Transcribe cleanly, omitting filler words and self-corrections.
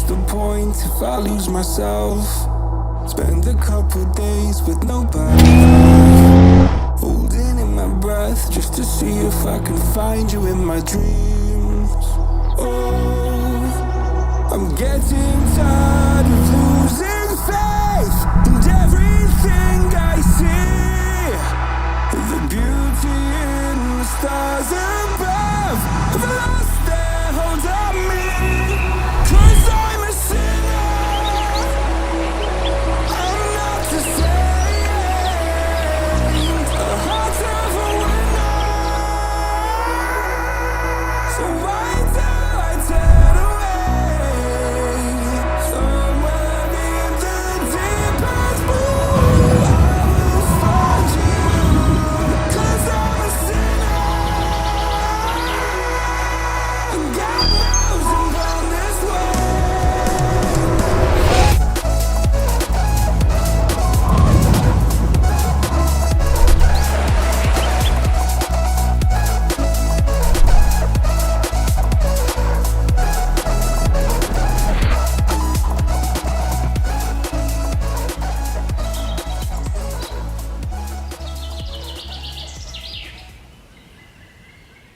the point if I lose myself? Spend a couple days with nobody, holding in my breath just to see if I can find you in my dreams. Oh, I'm getting tired of losing faith in everything I see. The beauty in the stars